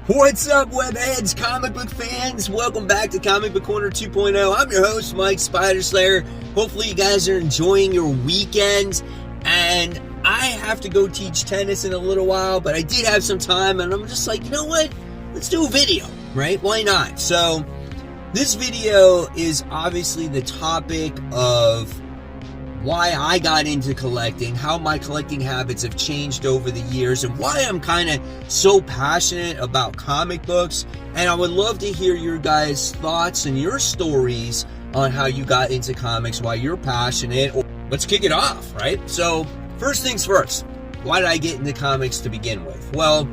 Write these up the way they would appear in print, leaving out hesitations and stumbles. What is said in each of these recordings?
What's up, webheads, comic book fans? Welcome back to Comic Book Corner 2.0. I'm your host, Mike Spider Slayer. Hopefully you guys are enjoying your weekend. And I have to go teach tennis in a little while, but I did have some time, and I'm just like, you know what? Let's do a video, right? Why not? So this video is obviously the topic of why I got into collecting, how my collecting habits have changed over the years, and why I'm kind of so passionate about comic books. And I would love to hear your guys' thoughts and your stories on how you got into comics, why you're passionate. Let's kick it off, right? So first things first, why did I get into comics to begin with? Well,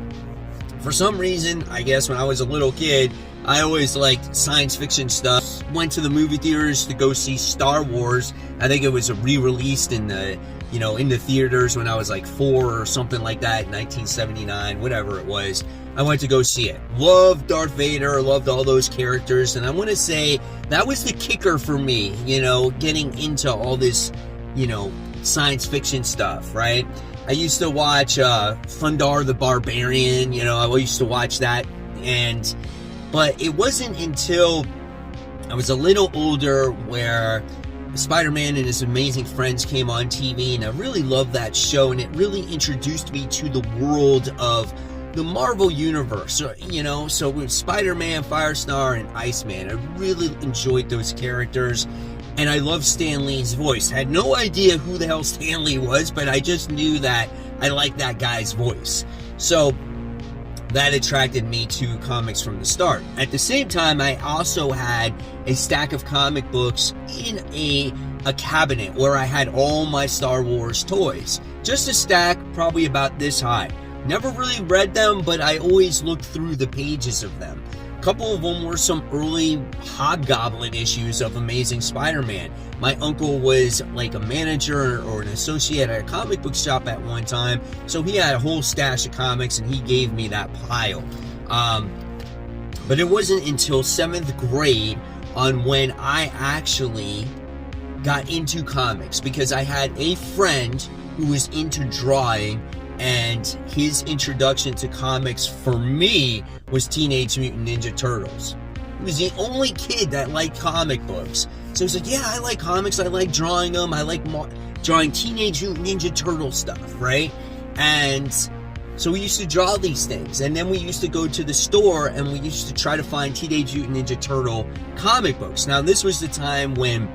for some reason, I guess when I was a little kid, I always liked science fiction stuff. Went to the movie theaters to go see Star Wars. I think it was re-released in the, in the theaters when I was like 4 or something like that, 1979, whatever it was. I went to go see it. Loved Darth Vader, loved all those characters, and I want to say that was the kicker for me, getting into all this, science fiction stuff, right? I used to watch Thundar the Barbarian, I used to watch that, but it wasn't until I was a little older where Spider-Man and His Amazing Friends came on TV, and I really loved that show, and it really introduced me to the world of the Marvel Universe, so with Spider-Man, Firestar, and Iceman. I really enjoyed those characters, and I loved Stan Lee's voice. I had no idea who the hell Stan Lee was, but I just knew that I liked that guy's voice. So that attracted me to comics from the start. At the same time, I also had a stack of comic books in a cabinet where I had all my Star Wars toys. Just a stack, probably about this high. Never really read them, but I always looked through the pages of them. A couple of them were some early Hobgoblin issues of Amazing Spider-Man. My uncle was like a manager or an associate at a comic book shop at one time, so he had a whole stash of comics, and he gave me that pile. But it wasn't until 7th grade on when I actually got into comics, because I had a friend who was into drawing, and his introduction to comics for me was Teenage Mutant Ninja Turtles. He was the only kid that liked comic books. So he's like, yeah, I like comics, I like drawing them, I like drawing Teenage Mutant Ninja Turtle stuff, right? And so we used to draw these things, and then we used to go to the store, and we used to try to find Teenage Mutant Ninja Turtle comic books. Now, this was the time when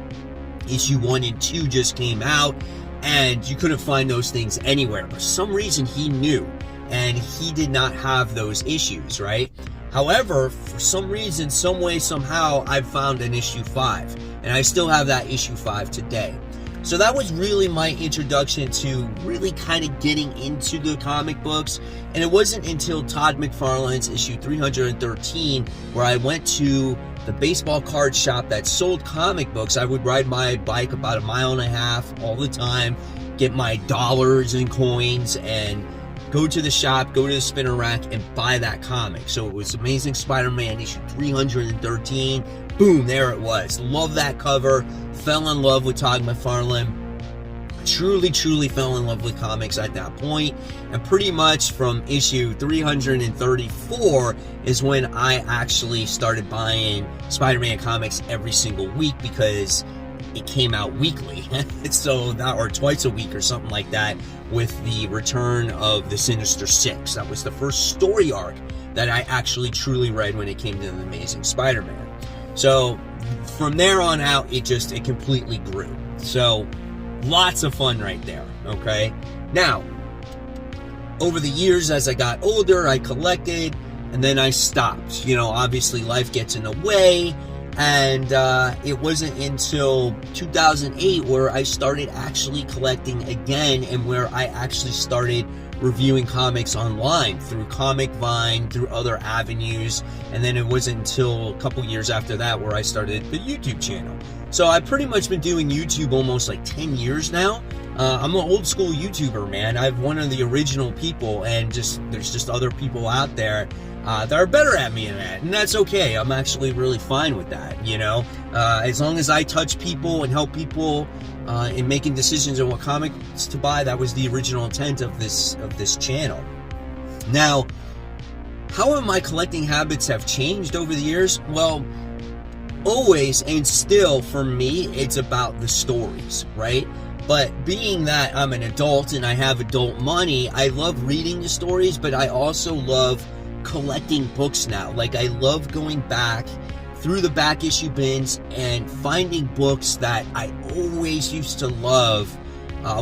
issue 1 and 2 just came out, and you couldn't find those things anywhere. For some reason, he knew, and he did not have those issues, right? However, for some reason, some way, somehow, I found an issue 5, and I still have that issue 5 today. So that was really my introduction to really kind of getting into the comic books, and it wasn't until Todd McFarlane's issue 313 where I went to the baseball card shop that sold comic books. I would ride my bike about 1.5 miles all the time, get my dollars and coins, and go to the shop, go to the spinner rack, and buy that comic. So it was Amazing Spider-Man issue 313. Boom, there it was. Love that cover. Fell in love with Todd McFarlane. Truly fell in love with comics at that point. And pretty much from issue 334 is when I actually started buying Spider-Man comics every single week, because it came out weekly. So that, or twice a week or something like that, with the return of the Sinister Six. That was the first story arc that I actually truly read when it came to the Amazing Spider-Man. So from there on out, it completely grew. So lots of fun right there, okay? Now, over the years, as I got older, I collected, and then I stopped. Obviously life gets in the way, and it wasn't until 2008 where I started actually collecting again, and where I actually started reviewing comics online through Comic Vine, through other avenues, and then it wasn't until a couple years after that where I started the YouTube channel. So I've pretty much been doing YouTube almost like 10 years now. I'm an old school YouTuber, man. I'm one of the original people, and there's just other people out there that are better at me in that, and that's okay. I'm actually really fine with that, as long as I touch people and help people in making decisions on what comics to buy. That was the original intent of this channel. Now, how have my collecting habits have changed over the years? Well, always and still for me, it's about the stories, right? But being that I'm an adult and I have adult money, I love reading the stories, but I also love collecting books now. Like, I love going back through the back issue bins and finding books that I always used to love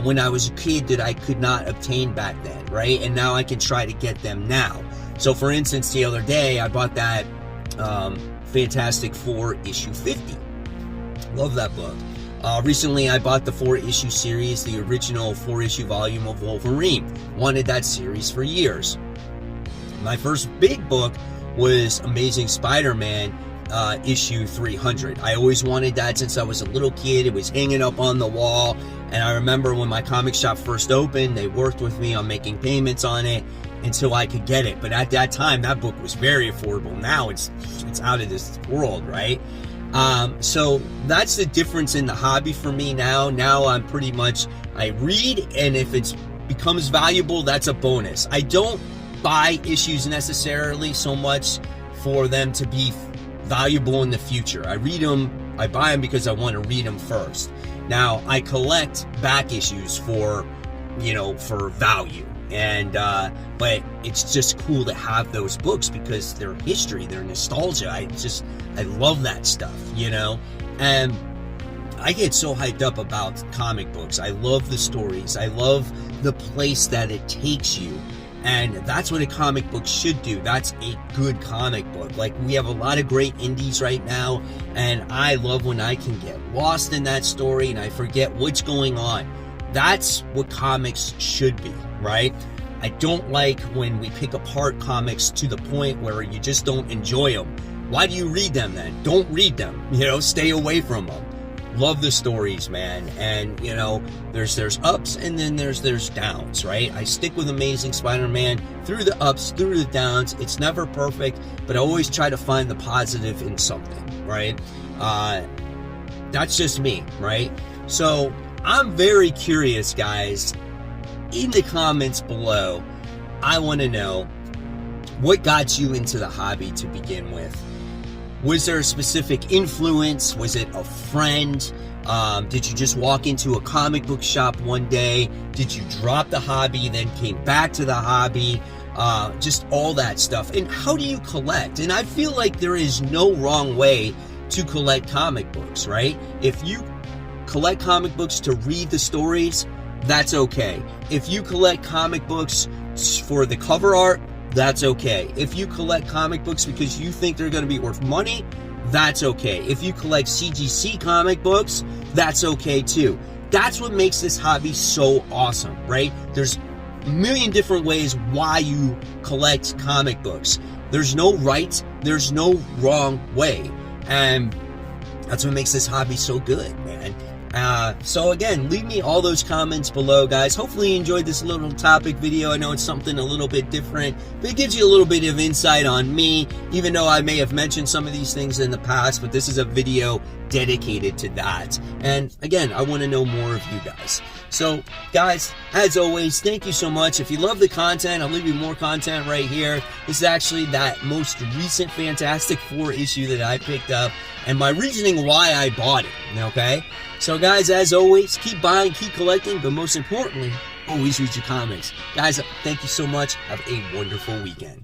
when I was a kid that I could not obtain back then, right? And now I can try to get them now. So for instance, the other day I bought that Fantastic Four issue 50. Love that book. Recently I bought the 4-issue series, the original 4-issue volume of Wolverine. Wanted that series for years. My first big book was Amazing Spider-Man issue 300. I always wanted that since I was a little kid. It was hanging up on the wall, and I remember when my comic shop first opened, they worked with me on making payments on it until I could get it. But at that time, that book was very affordable. Now it's out of this world, right? So that's the difference in the hobby for me now. Now I'm pretty much, I read, and if it becomes valuable, that's a bonus. I don't buy issues necessarily so much for them to be valuable in the future. I read them, I buy them because I want to read them first. Now, I collect back issues for, for value. And, but it's just cool to have those books because they're history, they're nostalgia. I love that stuff, and I get so hyped up about comic books. I love the stories. I love the place that it takes you. And that's what a comic book should do. That's a good comic book. Like, we have a lot of great indies right now, and I love when I can get lost in that story and I forget what's going on. That's what comics should be, right? I don't like when we pick apart comics to the point where you just don't enjoy them. Why do you read them then? Don't read them, stay away from them. Love the stories, man. And there's ups and then there's downs, right? I stick with Amazing Spider-Man through the ups, through the downs. It's never perfect, but I always try to find the positive in something, right? That's just me, right? So I'm very curious, guys. In the comments below, I want to know what got you into the hobby to begin with. Was there a specific influence? Was it a friend? Did you just walk into a comic book shop one day? Did you drop the hobby, then came back to the hobby? Just all that stuff. And how do you collect? And I feel like there is no wrong way to collect comic books, right? If you collect comic books to read the stories, that's okay. If you collect comic books for the cover art, that's okay. If you collect comic books because you think they're going to be worth money, that's okay. If you collect CGC comic books, that's okay too. That's what makes this hobby so awesome, right? There's a million different ways why you collect comic books. There's no right, there's no wrong way. And that's what makes this hobby so good, man. So again, leave me all those comments below, guys. Hopefully you enjoyed this little topic video. I know it's something a little bit different, but it gives you a little bit of insight on me, even though I may have mentioned some of these things in the past, but this is a video dedicated to that. And again, I want to know more of you guys. So guys, as always, thank you so much. If you love the content, I'll leave you more content right here. This is actually that most recent Fantastic Four issue that I picked up and my reasoning why I bought it, okay? So guys, as always, keep buying, keep collecting, but most importantly, always read your comics. Guys, thank you so much. Have a wonderful weekend.